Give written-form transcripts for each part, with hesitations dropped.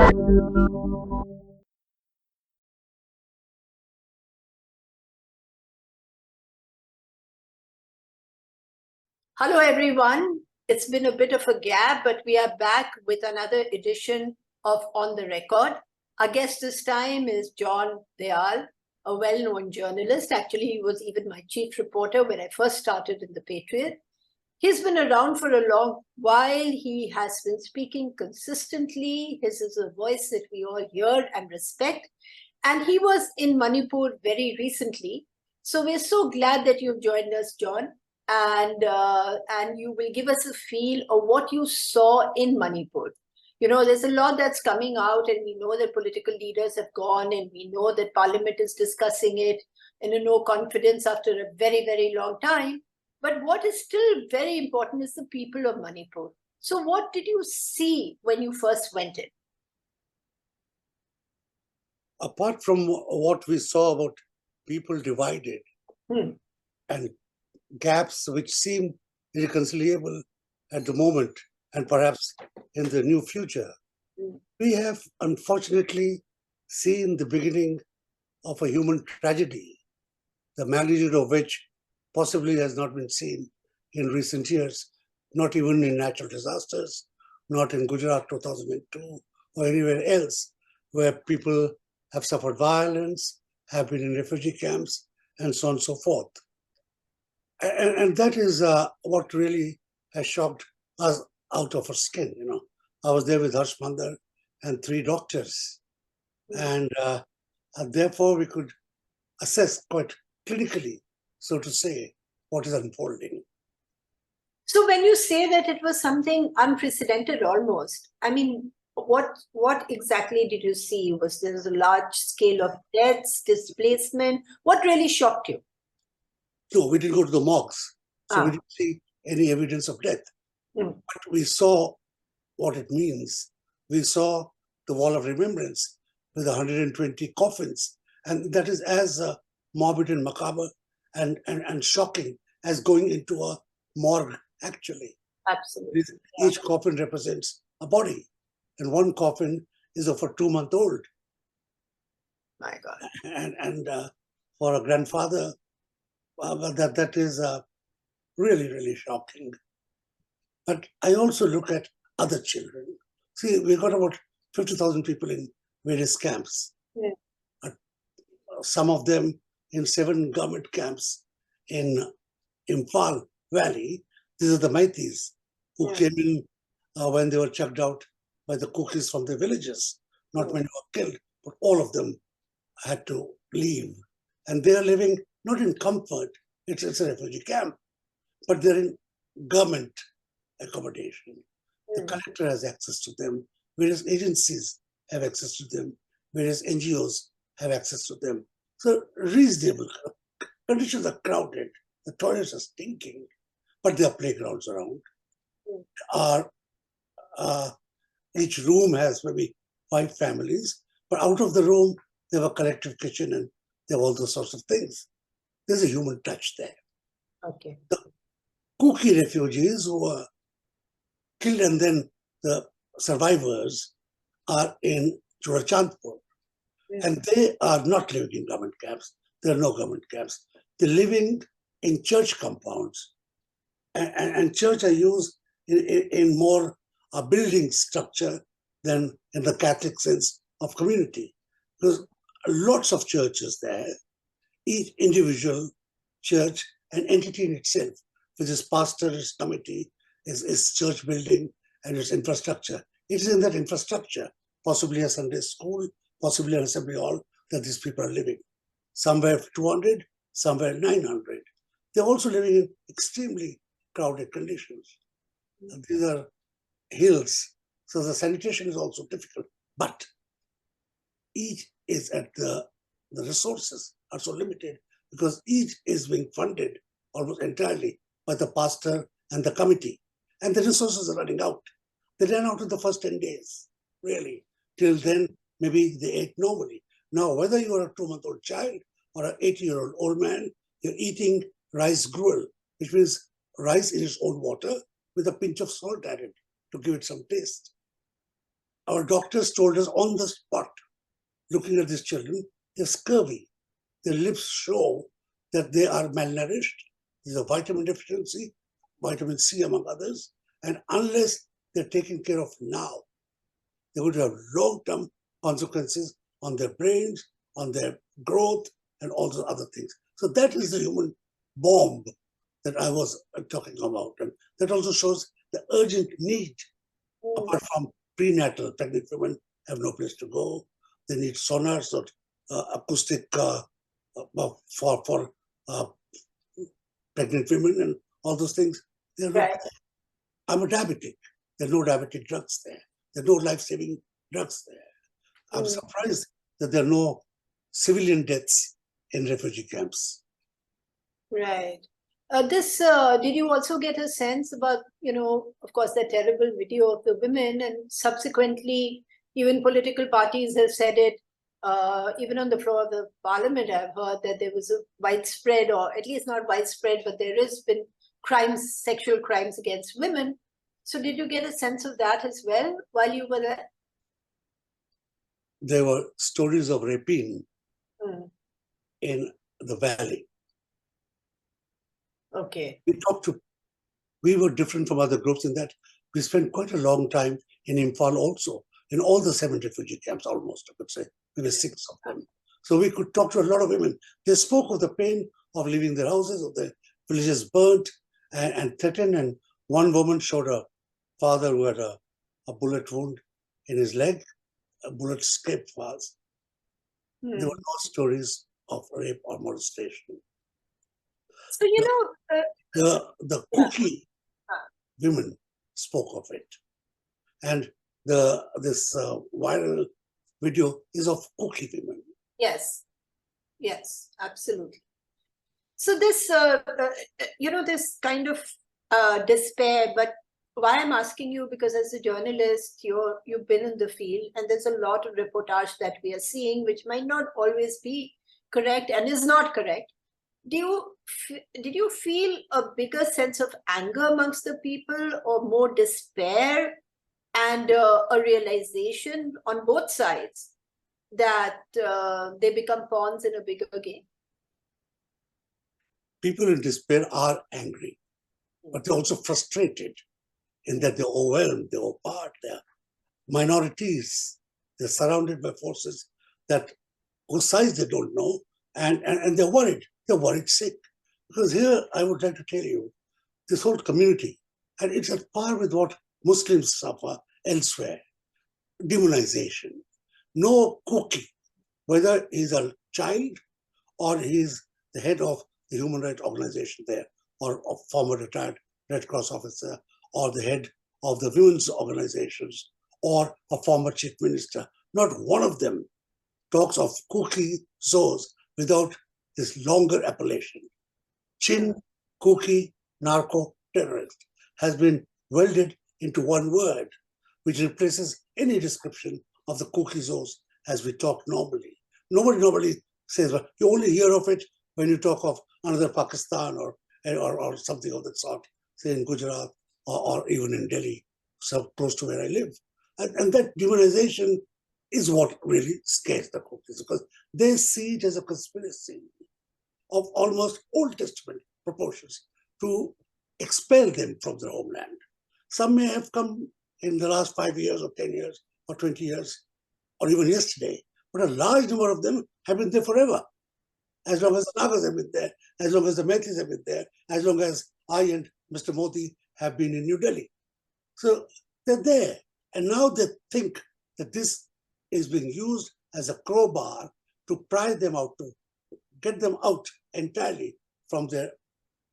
Hello, everyone. It's been a bit of a gap, but we are back with another edition of On the Record. Our guest this time is John Dayal, a well-known journalist. Actually, he was even my chief reporter when I first started in the Patriot. He's been around for a long while. He has been speaking consistently. His is a voice that we all hear and respect. And he was in Manipur very recently. So we're so glad that you've joined us, John. And you will give us a feel of what you saw in Manipur. You know, there's a lot that's coming out, and we know that political leaders have gone, and we know that Parliament is discussing it in a no confidence after a very, very long time. But what is still very important is the people of Manipur. So what did you see when you first went in? Apart from what we saw about people divided and gaps which seem irreconcilable at the moment and perhaps in the near future, we have unfortunately seen the beginning of a human tragedy, the magnitude of which possibly has not been seen in recent years, not even in natural disasters, not in Gujarat 2002 or anywhere else, where people have suffered violence, have been in refugee camps, and so on and so forth. And that is what really has shocked us out of our skin. You know, I was there with Harsh Mandar and 3 doctors, and therefore we could assess quite clinically, so to say, what is unfolding. So when you say that it was something unprecedented almost, I mean, what exactly did you see? Was there a large scale of deaths, displacement? What really shocked you? No, we didn't go to the morgues, so we didn't see any evidence of death. But we saw what it means. We saw the wall of remembrance with 120 coffins, and that is as morbid and macabre and shocking as going into a morgue, actually. Absolutely. Each coffin represents a body, and one coffin is of a 2-month-old. My God. And for a grandfather, that is really, really shocking. But I also look at other children. See, we got about 50,000 people in various camps. Some of them in 7 government camps in Imphal Valley. These are the Maitis who came in when they were chucked out by the cookies from their villages. Not many were killed, but all of them had to leave. And they are living not in comfort, it's a refugee camp, but they're in government accommodation. The collector has access to them, various agencies have access to them, various NGOs have access to them. So reasonable conditions are crowded, the toilets are stinking, but there are playgrounds around. Each room has maybe 5 families, but out of the room, they have a collective kitchen and they have all those sorts of things. There's a human touch there. Okay. The Kuki refugees who were killed and then the survivors are in Churachandpur. And they are not living in government camps. There are no government camps. They're living in church compounds. And church are used in more a building structure than in the Catholic sense of community. Because lots of churches there, each individual church, an entity in itself, with its pastor, its committee, its church building, and its infrastructure. It is in that infrastructure, possibly a Sunday school, possibly an assembly hall, that these people are living. Somewhere 200, somewhere 900. They're also living in extremely crowded conditions. And these are hills, so the sanitation is also difficult. But each is at the resources are so limited because each is being funded almost entirely by the pastor and the committee. And the resources are running out. They ran out in the first 10 days, really. Till then, maybe they ate normally. Now, whether you are a 2-month-old child or an 80-year-old old man, you're eating rice gruel, which means rice in its own water with a pinch of salt added to give it some taste. our doctors told us on the spot, looking at these children, they're scurvy. Their lips show that they are malnourished. There's a vitamin deficiency, vitamin C among others. And unless they're taken care of now, they would have long-term consequences on their brains, on their growth, and all the other things. So that is the human bomb that I was talking about. And that also shows the urgent need, apart from prenatal. Pregnant women have no place to go. They need sonars or acoustic for pregnant women and all those things. They're not. Right. I'm a diabetic. There are no diabetic drugs there. There are no life-saving drugs there. I'm surprised that there are no civilian deaths in refugee camps. Right. Did you also get a sense about, of course, the terrible video of the women, and subsequently, even political parties have said it, even on the floor of the parliament, I've heard that there was a widespread, or at least not widespread, but there has been crimes, sexual crimes against women. So did you get a sense of that as well while you were there? There were stories of rapine in the valley. Okay. We were different from other groups in that we spent quite a long time in Imphal also, in all the 7 refugee camps almost, I could say. There were 6 of them. So we could talk to a lot of women. They spoke of the pain of leaving their houses, of their villages burnt and threatened. And one woman showed her father who had a bullet wound in his leg. A bullet escaped fast. There were no stories of rape or molestation. So, the Kuki women spoke of it. And this viral video is of Kuki women. Yes, absolutely. So this, this kind of despair, but why I'm asking you, because as a journalist, you've been in the field, and there's a lot of reportage that we are seeing, which might not always be correct and is not correct. Did you feel a bigger sense of anger amongst the people, or more despair, and a realization on both sides that they become pawns in a bigger game? People in despair are angry, but they're also frustrated in that they're overwhelmed, they're apart, they're minorities, they're surrounded by forces that whose size they don't know, and they're worried sick. Because here, I would like to tell you, this whole community, and it's at par with what Muslims suffer elsewhere, demonization. No cookie, whether he's a child or he's the head of the human rights organization there, or a former retired Red Cross officer, or the head of the women's organizations, or a former chief minister. Not one of them talks of cookie Zos without this longer appellation. Chin, cookie, narco, terrorist has been welded into one word, which replaces any description of the cookie Zos as we talk normally. Nobody normally says, well, you only hear of it when you talk of another Pakistan or something of that sort, say in Gujarat or even in Delhi, so close to where I live. And that demonization is what really scares the cookies, because they see it as a conspiracy of almost Old Testament proportions to expel them from their homeland. Some may have come in the last 5 years or 10 years or 20 years, or even yesterday, but a large number of them have been there forever. As long as the Nagas have been there, as long as the Metis have been there, as long as I and Mr. Modi have been in New Delhi. So they're there. And now they think that this is being used as a crowbar to pry them out, to get them out entirely from their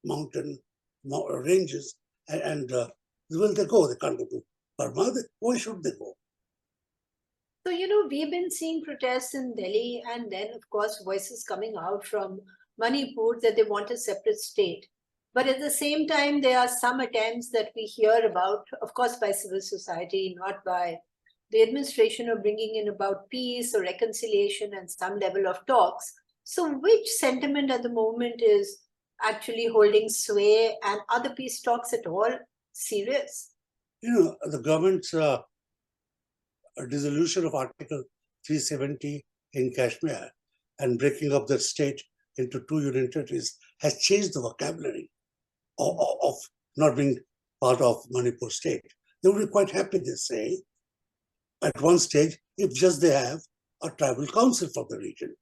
mountain ranges. And where will they go? They can't go to Burma. Why should they go? So, we've been seeing protests in Delhi, and then, of course, voices coming out from Manipur that they want a separate state. But at the same time, there are some attempts that we hear about, of course, by civil society, not by the administration, of bringing in about peace or reconciliation and some level of talks. So which sentiment at the moment is actually holding sway, and are the peace talks at all serious? The government's dissolution of Article 370 in Kashmir and breaking up that state into 2 union territories has changed the vocabulary of not being part of Manipur state. They would be quite happy, they say, at one stage, if just they have a tribal council for the region.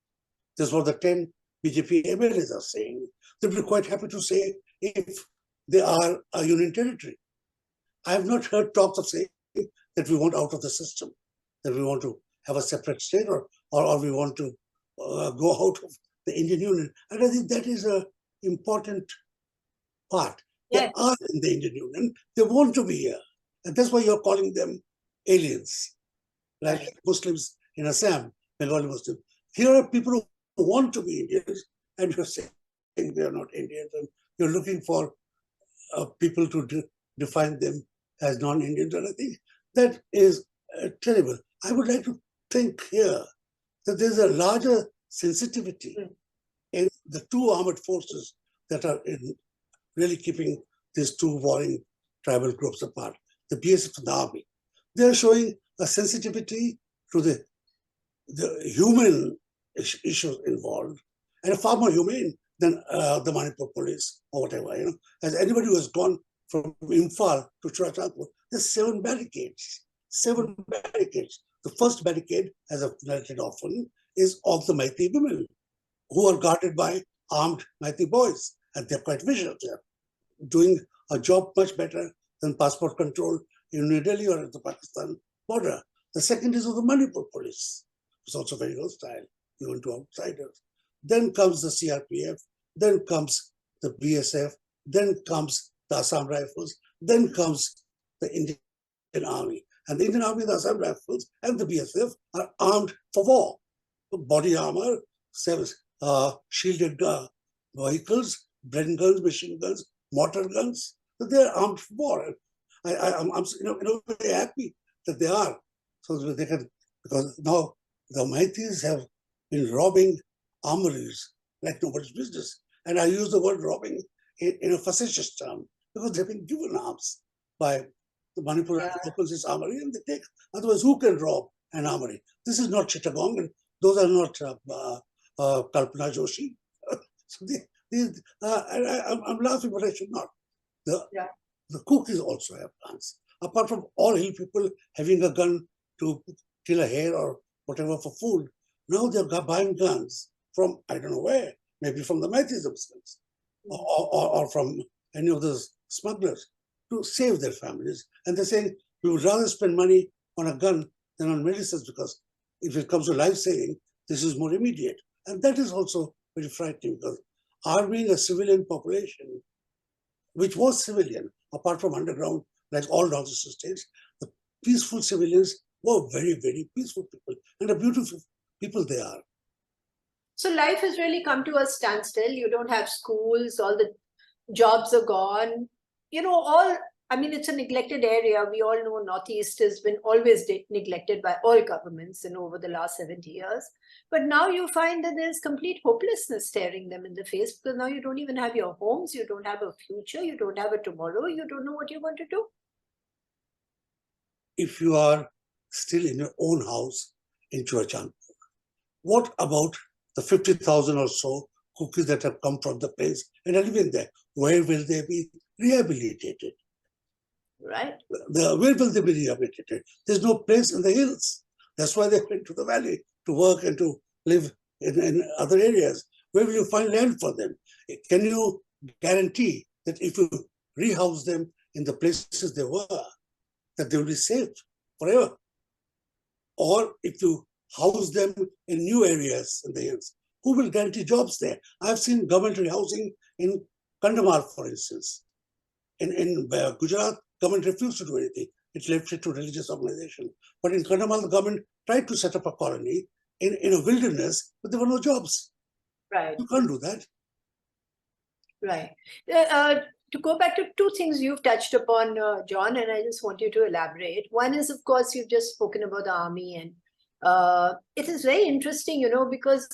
This is what the 10 BJP MLAs are saying. They'd be quite happy to say if they are a union territory. I have not heard talks of saying that we want out of the system, that we want to have a separate state or we want to go out of the Indian Union. And I think that is an important part. Yes. They are in the Indian Union. They want to be here. And that's why you're calling them aliens, like Right. Muslims in Assam, Bengali Muslims. Here are people who want to be Indians, and you're saying they are not Indians, and you're looking for people to define them as non-Indians. And I think that is terrible. I would like to think here that there's a larger sensitivity in the two armed forces that are in really keeping these two warring tribal groups apart, the BSF and the army. They're showing a sensitivity to the human issues involved, and far more humane than the Manipur police or whatever. You know, as anybody who has gone from Imphal to Churachandpur, there's 7 barricades. 7 barricades. The first barricade, as I've narrated often, is of the Maiti women who are guarded by armed Maiti boys, and they're quite vicious. They're doing a job much better than passport control in New Delhi or at the Pakistan border. The second is of the Manipur police. It's also very hostile, even to outsiders. Then comes the CRPF, then comes the BSF, then comes the Assam Rifles, then comes the Indian Army. And the Indian Army, the Assam Rifles, and the BSF are armed for war. Body armor, shielded vehicles, Bren guns, machine guns, mortar guns. So they're armed for war. I'm very happy that they are, so that they can, because now the Maitis have been robbing armories like nobody's business. And I use the word robbing in a facetious term because they've been given arms by the Manipur opens its armory and they take. Otherwise, who can rob an armory? This is not Chittagong, and those are not Kalpana Joshi. So I'm laughing, but I should not. The Kukis also have guns. Apart from all hill people having a gun to kill a hare or whatever for food, now they're buying guns from I don't know where, maybe from the Maitis themselves, or from any of those smugglers to save their families. And they're saying we would rather spend money on a gun than on medicines because if it comes to life saving, this is more immediate. And that is also very frightening because arming a civilian population, which was civilian, apart from underground, like all northeastern states, the peaceful civilians were very, very peaceful people and a beautiful people they are. So life has really come to a standstill. You don't have schools, all the jobs are gone. You know, it's a neglected area. We all know Northeast has been always neglected by all governments over the last 70 years. But now you find that there's complete hopelessness staring them in the face because now you don't even have your homes, you don't have a future, you don't have a tomorrow, you don't know what you're going to do. If you are still in your own house in Churachandpur, what about the 50,000 or so Kukis that have come from the place and are living there? Where will they be rehabilitated? Right. Where will they be rehabilitated? There's no place in the hills. That's why they went to the valley to work and to live in other areas. Where will you find land for them? Can you guarantee that if you rehouse them in the places they were, that they will be safe forever? Or if you house them in new areas in the hills, who will guarantee jobs there? I've seen government housing in Kandamar, for instance. In Gujarat, government refused to do anything. It left it to religious organization. But in Kandamar, the government tried to set up a colony in a wilderness, but there were no jobs. Right. You can't do that. Right. To go back to two things you've touched upon, John, and I just want you to elaborate. One is, of course, you've just spoken about the army, and it is very interesting, because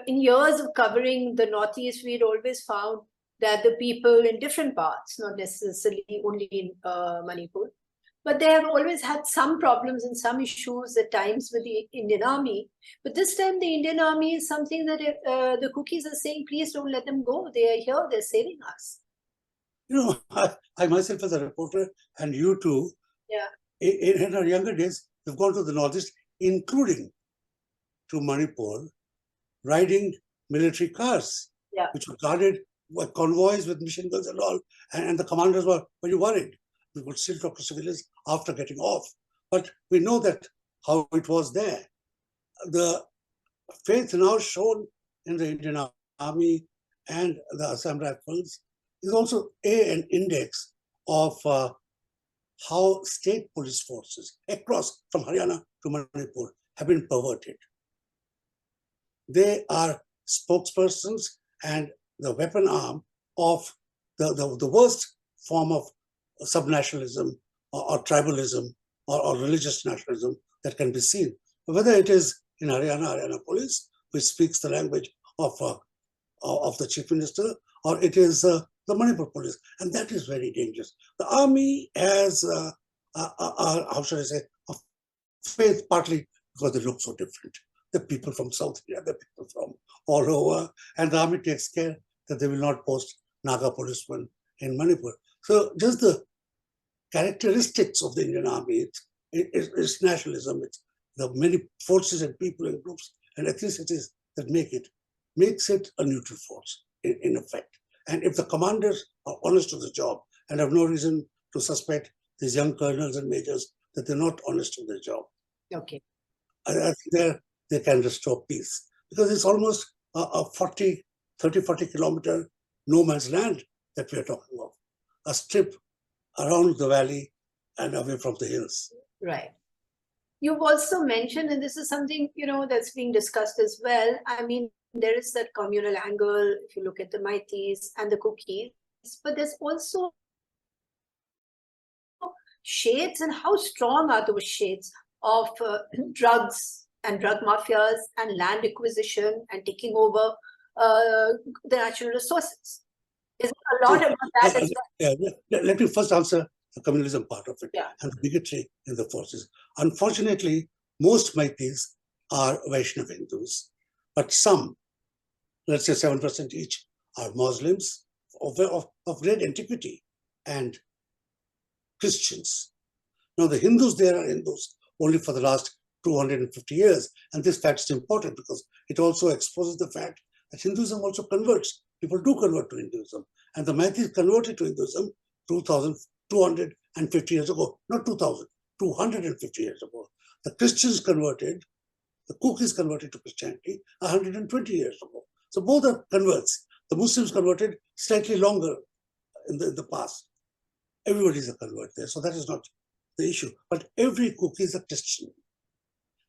in years of covering the Northeast, we'd always found that the people in different parts, not necessarily only in Manipur, But they have always had some problems and some issues at times with the Indian army. But this time, the Indian army is something that the cookies are saying, please don't let them go. They are here. They're saving us. I myself as a reporter, and you too, in our younger days, we've gone to the Northeast, including to Manipur, riding military cars, which were guarded by convoys with machine guns and all. And the commanders were very worried. We could still talk to civilians after getting off. But we know that how it was there. The faith now shown in the Indian Army and the Assam Rifles is also an index of how state police forces across from Haryana to Manipur have been perverted. They are spokespersons and the weapon arm of the worst form of subnationalism or tribalism or religious nationalism that can be seen. Whether it is in Haryana police, which speaks the language of the chief minister, or it is the Manipur police, and that is very dangerous. The army has, how should I say, a faith partly because they look so different. The people from South India, the people from all over, and the army takes care that they will not post Naga policemen in Manipur. So just the characteristics of the Indian army, it's nationalism, it's the many forces and people and groups and ethnicities that makes it a neutral force in effect. And if the commanders are honest to the job and have no reason to suspect these young colonels and majors that they're not honest to their job, okay, I think they can restore peace, because it's almost a 30, 40 kilometer no man's land that we are talking of, a strip around the valley and away from the hills. Right. You've also mentioned, and this is something, that's being discussed as well. I mean, there is that communal angle, if you look at the Maitis and the Kukis, but there's also shades, and how strong are those shades of drugs and drug mafias and land acquisition and taking over the natural resources? Is it a lot about that as well? Let me first answer the communalism part of it and the bigotry in the forces. Unfortunately, most Maitis are Vaishnava Hindus, but some, let's say 7% each, are Muslims of great antiquity and Christians. Now, the Hindus there are Hindus only for the last 250 years. And this fact is important because it also exposes the fact that Hinduism also converts. People do convert to Hinduism. And the Maitis converted to Hinduism 250 years ago. Not 2000, 250 years ago. The Christians converted, the Kukis converted to Christianity 120 years ago. So both are converts. The Muslims converted slightly longer in the past. Everybody is a convert there, so that is not the issue. But every Kuki is a Christian.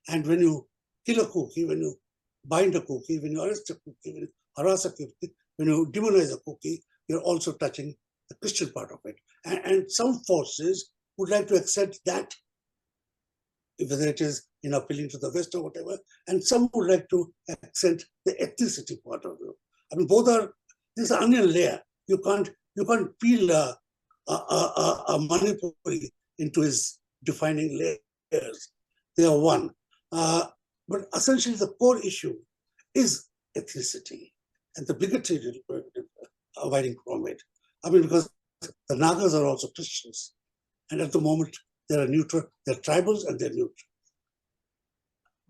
And when you kill a Kuki, when you bind a Kuki, when you arrest a Kuki, when you harass a Kuki, when you demonize a Kuki, you're also touching the Christian part of it. And some forces would like to accept that, whether it is in appealing to the West or whatever, and some would like to accept the ethnicity part of it. I mean, both are, this is an onion layer. You can't peel a Manipuri into his defining layers. They are one. But essentially the core issue is ethnicity and the bigotry arising from it. I mean, because the Nagas are also Christians. And at the moment, they are neutral. They're tribals and they're neutral.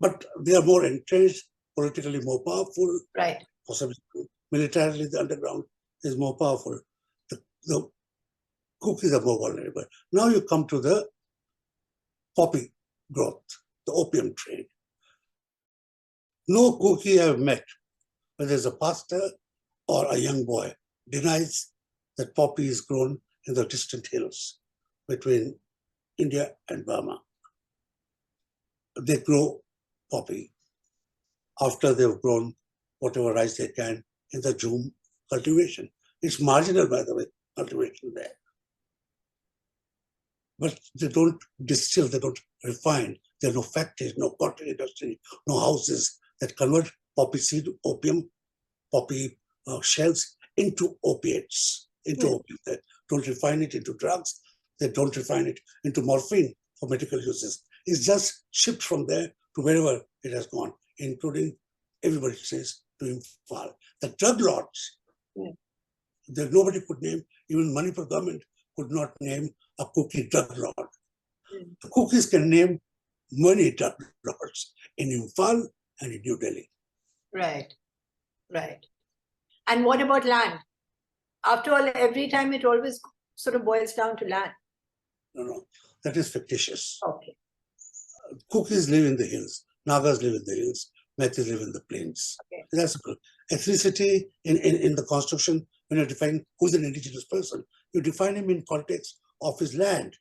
But they are more entrenched, politically more powerful. Right. Possibly militarily, the underground is more powerful. The Kukis are more vulnerable. Now you come to the poppy growth, the opium trade. No Kuki I have met, whether it's a pastor or a young boy, denies that poppy is grown in the distant hills between India and Burma. They grow poppy after they've grown whatever rice they can in the Jhum cultivation. It's marginal, by the way, cultivation there. But they don't distill, they don't refine. There are no factories, no cotton industry, no houses that convert poppy seed, opium, poppy shells into opiates, into opium. They don't refine it into drugs. They don't refine it into morphine for medical uses. It's just shipped from there to wherever it has gone, including, everybody says, to Imphal. The drug lords, that nobody could name, even Manipur government could not name a Kuki drug lord. The Kukis can name many drug lords in Imphal and in New Delhi. Right, right. And what about land? After all, every time it always sort of boils down to land. No, that is fictitious. Okay. Kukis live in the hills, Nagas live in the hills, Metis live in the plains. Okay. That's simple. Ethnicity in the constitution, when you define who's an indigenous person, you define him in context of his land.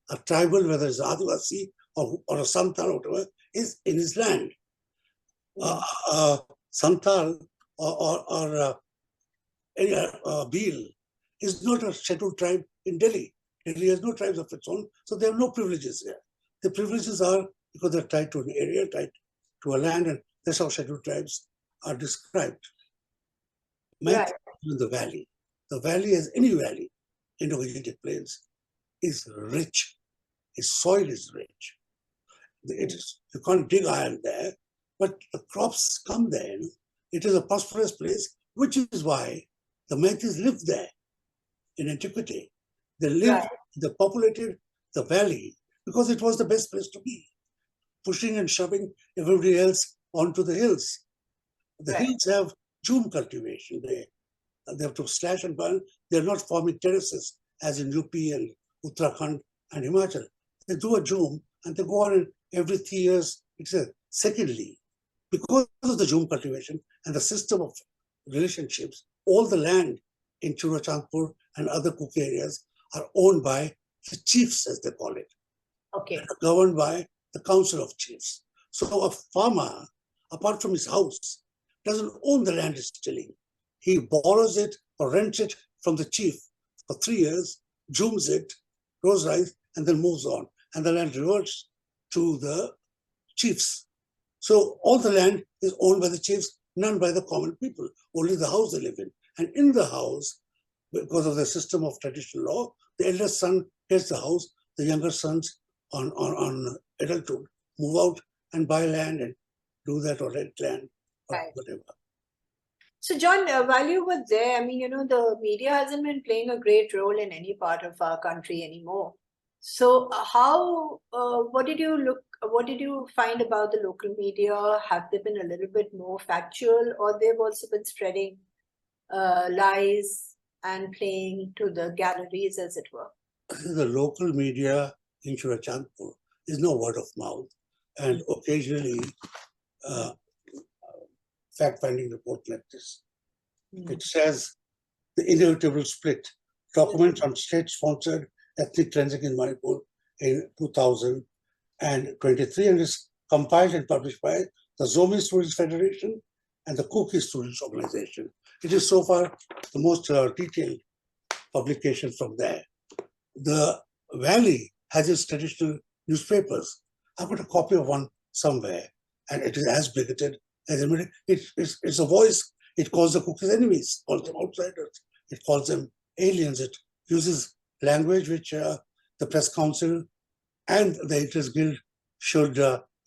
A tribal, whether it's Adivasi or a Santal or whatever, is in his land. Santal or Bhil is not a scheduled tribe in Delhi. Delhi has no tribes of its own, so they have no privileges here. The privileges are because they're tied to an area, tied to a land, and that's how scheduled tribes are described. Right. In the valley, as any valley in the Gangetic Plains, is rich. Its soil is rich. You can't dig iron there, but the crops come there. It is a prosperous place, which is why the Metis lived there in antiquity. They lived, they populated the valley because it was the best place to be, pushing and shoving everybody else onto the hills. The hills have jhum cultivation. They have to slash and burn. They're not forming terraces as in UP and Uttarakhand and Himachal. They do a jhum and they go on, and every 3 years. Secondly, because of the jhum cultivation and the system of relationships, all the land in Churachandpur and other Cook areas are owned by the chiefs, as they call it. Okay. Governed by the council of chiefs. So a farmer, apart from his house, doesn't own the land he's tilling. He borrows it or rents it from the chief for 3 years, jhums it, grows rice, and then moves on. And the land reverts to the chiefs. So all the land is owned by the chiefs, none by the common people, only the house they live in. And in the house, because of the system of traditional law, the eldest son gets the house, the younger sons on adulthood move out and buy land and do that or rent land or whatever. So John, while you were there, I mean, the media hasn't been playing a great role in any part of our country anymore. So what did you find about the local media? Have they been a little bit more factual, or they've also been spreading lies and playing to the galleries, as it were? The local media in Churachandpur is no word of mouth, and occasionally fact-finding report like this. It says the inevitable split, documents on state-sponsored ethnic cleansing in Manipur in 2023, and is compiled and published by the Zomi Students Federation and the Kuki Students Organization. It is so far the most detailed publication from there. The valley has its traditional newspapers. I've got a copy of one somewhere, and it is as bigoted as it's a voice. It calls the Kukis enemies, calls them outsiders, it calls them aliens. It uses language which the press council and the Editors Guild should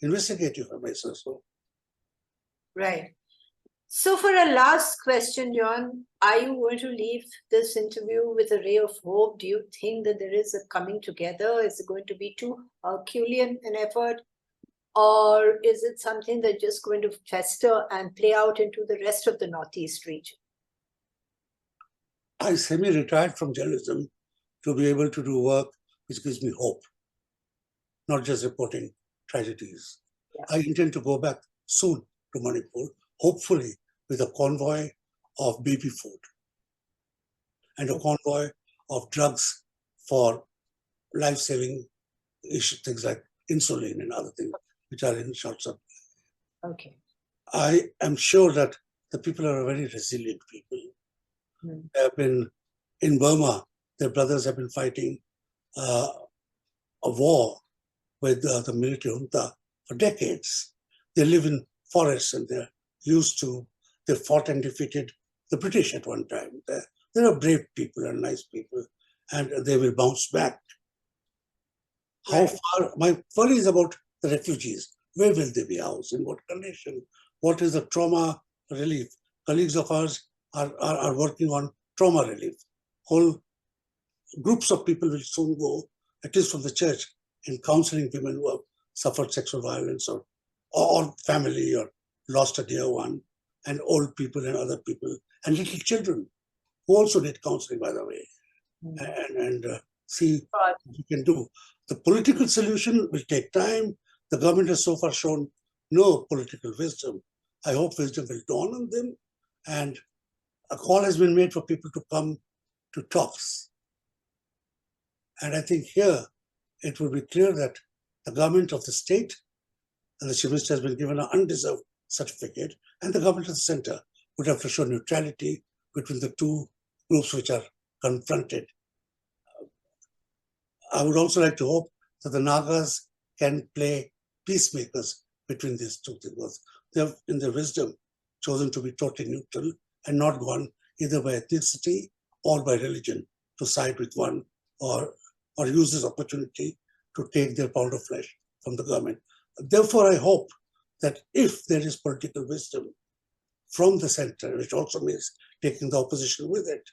investigate, if I may say so. Right. So for a last question, John, are you going to leave this interview with a ray of hope? Do you think that there is a coming together? Is it going to be too Herculean an effort? Or is it something that's just going to fester and play out into the rest of the Northeast region? I semi-retired from journalism to be able to do work which gives me hope, not just reporting tragedies. Yeah. I intend to go back soon to Manipur, hopefully with a convoy of baby food and a convoy of drugs for life-saving issues, things like insulin and other things which are in short supply. Okay. I am sure that the people are very resilient people. They have been in Burma. Their brothers have been fighting a war with the military junta for decades. They live in forests and they're used to. They fought and defeated the British at one time. They are brave people and nice people, and they will bounce back. How Right. far, my worry is about the refugees. Where will they be housed? In what condition? What is the trauma relief? Colleagues of ours are working on trauma relief. Whole groups of people will soon go, at least from the church, in counseling women who have suffered sexual violence or family or lost a dear one, and old people and other people, and little children who also need counseling, by the way, and see Right. what we can do. The political solution will take time. The government has so far shown no political wisdom. I hope wisdom will dawn on them, and a call has been made for people to come to talks. And I think here it will be clear that the government of the state and the Chief Minister has been given an undeserved certificate, and the government of the center would have to show neutrality between the two groups which are confronted. I would also like to hope that the Nagas can play peacemakers between these two things. They have, in their wisdom, chosen to be totally neutral and not gone either by ethnicity or by religion to side with one or use this opportunity to take their pound of flesh from the government. Therefore, I hope that if there is political wisdom from the center, which also means taking the opposition with it,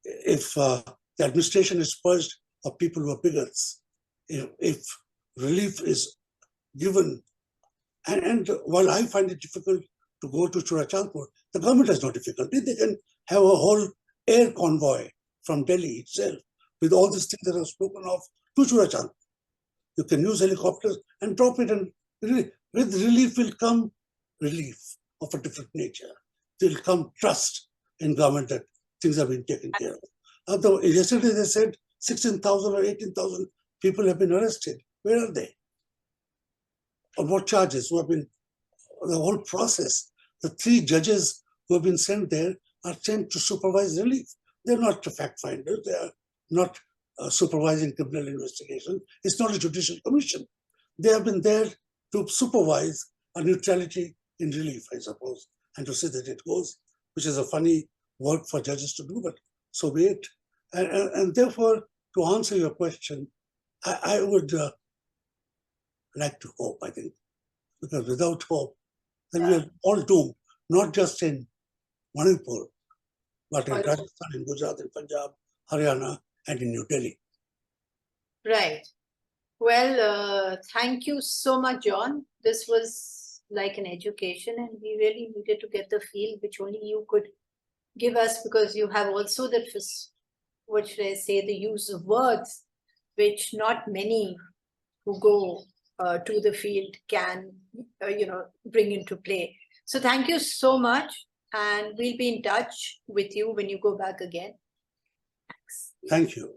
if the administration is purged of people who are bigots, if relief is given, and while I find it difficult to go to Churachandpur, the government has no difficulty. They can have a whole air convoy from Delhi itself with all these things that I've spoken of to Churachandpur. You can use helicopters and drop it, and with relief will come relief of a different nature. There will come trust in government that things are being taken care of. Although yesterday they said 16,000 or 18,000 people have been arrested. Where are they? On what charges? Who have been, the whole process. The 3 judges who have been sent there are sent to supervise relief. They're not fact finders. They are not supervising criminal investigation. It's not a judicial commission. They have been there to supervise a neutrality in relief, I suppose, and to say that it goes, which is a funny work for judges to do, but so be it. And therefore, to answer your question, I would like to hope, I think, because without hope, then we are all doomed, not just in Manipur, but in Rajasthan, in Gujarat, in Punjab, Haryana, and in New Delhi. Right. Well, thank you so much, John. This was like an education, and we really needed to get the feel which only you could give us, because you have also the, what should I say, the use of words, which not many who go to the field can, bring into play. So thank you so much, and we'll be in touch with you when you go back again. Thanks. Thank you.